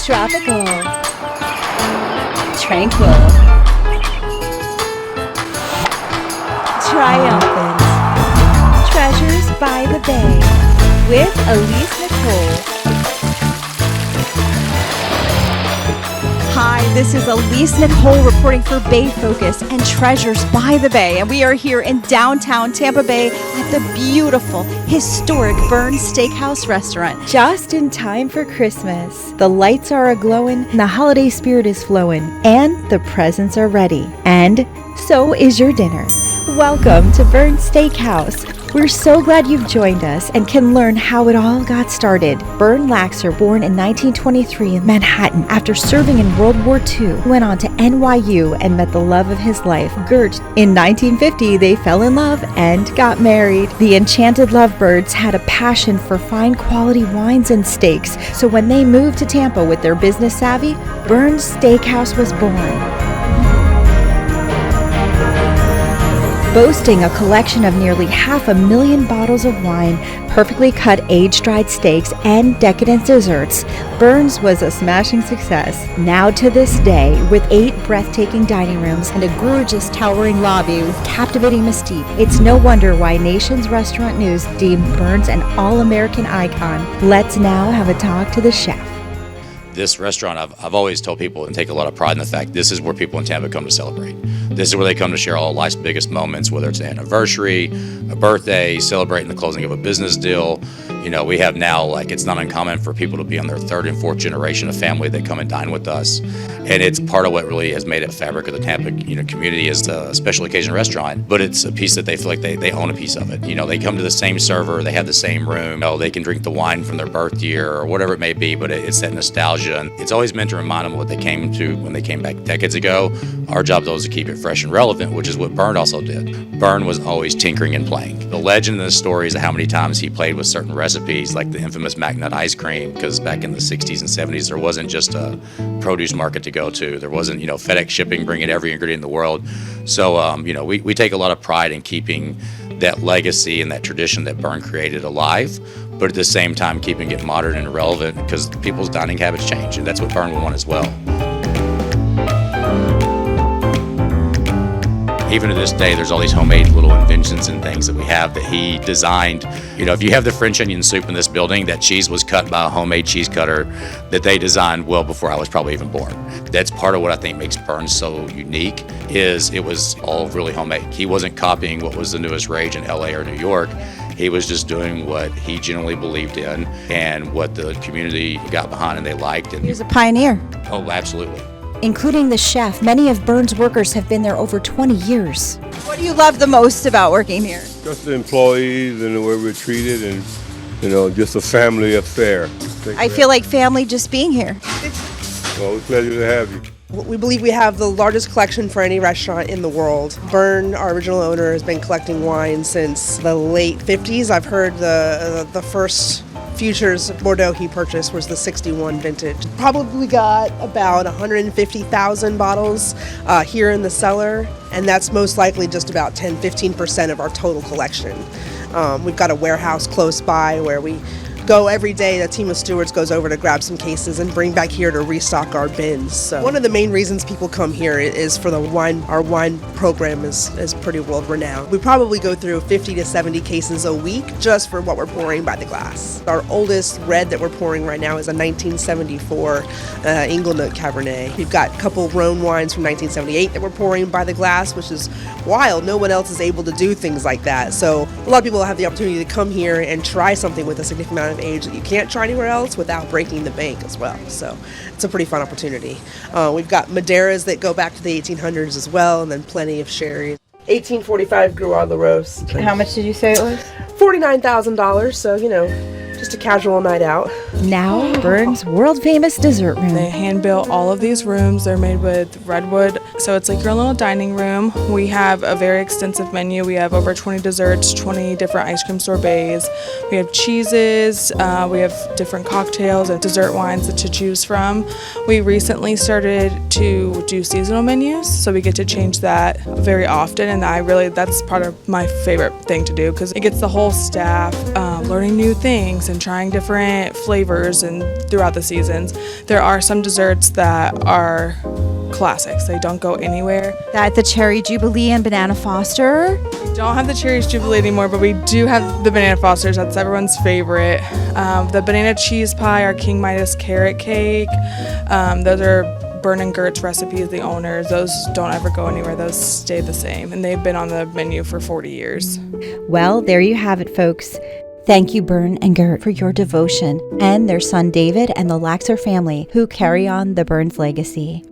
Tropical. Tranquil. Triumphant. Treasures by the Bay with Alyse Nicole. Hi, this is Alyse Nicole reporting for Bay Focus and Treasures by the Bay, and we are here in downtown Tampa Bay at the beautiful, historic Bern Steakhouse restaurant. Just in time for Christmas. The lights are a-glowing, the holiday spirit is flowing, and the presents are ready. And so is your dinner. Welcome to Bern Steakhouse. We're so glad you've joined us and can learn how it all got started. Bern Laxer, born in 1923 in Manhattan after serving in World War II, went on to NYU and met the love of his life, Gert. In 1950, they fell in love and got married. The enchanted lovebirds had a passion for fine quality wines and steaks, so when they moved to Tampa with their business savvy, Bern Steakhouse was born. Boasting a collection of nearly 500,000 bottles of wine, perfectly cut age-dried steaks, and decadent desserts, Bern's was a smashing success. Now to this day, with 8 breathtaking dining rooms and a gorgeous towering lobby with captivating mystique, it's no wonder why Nation's Restaurant News deemed Bern's an all-American icon. Let's now have a talk to the chef. This restaurant, I've always told people and take a lot of pride in the fact this is where people in Tampa come to celebrate. This is where they come to share all of life's biggest moments, whether it's an anniversary, a birthday, celebrating the closing of a business deal. You know, we have now, it's not uncommon for people to be on their 3rd and 4th generation of family that come and dine with us. And it's part of what really has made it fabric of the Tampa, community is a special occasion restaurant, but it's a piece that they feel like they own a piece of it. They come to the same server, they have the same room, they can drink the wine from their birth year or whatever it may be, but it's that nostalgia. And it's always meant to remind them what they came to when they came back decades ago. Our job though is to keep it fresh and relevant, which is what Bern also did. Bern was always tinkering and playing. The legend and the stories of how many times he played with certain recipes, like the infamous McNut ice cream, because back in the 60s and 70s, there wasn't just a produce market to go to. There wasn't, FedEx shipping bringing every ingredient in the world. So, we take a lot of pride in keeping that legacy and that tradition that Bern created alive, but at the same time keeping it modern and relevant because people's dining habits change, and that's what Bern would want as well. Even to this day, there's all these homemade little inventions and things that we have that he designed. If you have the French onion soup in this building, that cheese was cut by a homemade cheese cutter that they designed well before I was probably even born. That's part of what I think makes Bern so unique, is it was all really homemade. He wasn't copying what was the newest rage in LA or New York. He was just doing what he genuinely believed in and what the community got behind and they liked. And He was a pioneer. Oh, absolutely. Including the chef, many of Bern's workers have been there over 20 years. What do you love the most about working here? Just the employees and the way we're treated and, just a family affair. I feel like family just being here. Well, it's a pleasure to have you. We believe we have the largest collection for any restaurant in the world. Bern, our original owner, has been collecting wine since the late 50s. I've heard the first Futures Bordeaux he purchased was the 61 vintage. Probably got about 150,000 bottles here in the cellar, and that's most likely just about 10-15% of our total collection. We've got a warehouse close by where we go every day. A team of stewards goes over to grab some cases and bring back here to restock our bins. So one of the main reasons people come here is for the wine. Our wine program is pretty world renowned. We probably go through 50 to 70 cases a week just for what we're pouring by the glass. Our oldest red that we're pouring right now is a 1974 Inglenut Cabernet. We've got a couple Rhone wines from 1978 that we're pouring by the glass, which is wild. No one else is able to do things like that. So a lot of people have the opportunity to come here and try something with a significant amount of age that you can't try anywhere else without breaking the bank as well. So it's a pretty fun opportunity. We've got Madeiras that go back to the 1800s as well, and then plenty of sherry. 1845 Gruard LaRose. How much did you say it was? $49,000, so just a casual night out. Now, Bern's world-famous dessert room. They hand-built all of these rooms. They're made with redwood, so it's like your little dining room. We have a very extensive menu. We have over 20 desserts, 20 different ice cream sorbets. We have cheeses. We have different cocktails and dessert wines to choose from. We recently started to do seasonal menus, so we get to change that very often, and that's part of my favorite thing to do because it gets the whole staff learning new things and trying different flavors and throughout the seasons. There are some desserts that are classics. They don't go anywhere. That the Cherry Jubilee and Banana Foster. We don't have the Cherries Jubilee anymore, but we do have the Banana Fosters. That's everyone's favorite. The banana cheese pie, our King Midas carrot cake. Those are Bern and Gert's recipes, the owners. Those don't ever go anywhere. Those stay the same. And they've been on the menu for 40 years. Well, there you have it, folks. Thank you, Bern and Gert, for your devotion, and their son David and the Laxer family who carry on the Bern's legacy.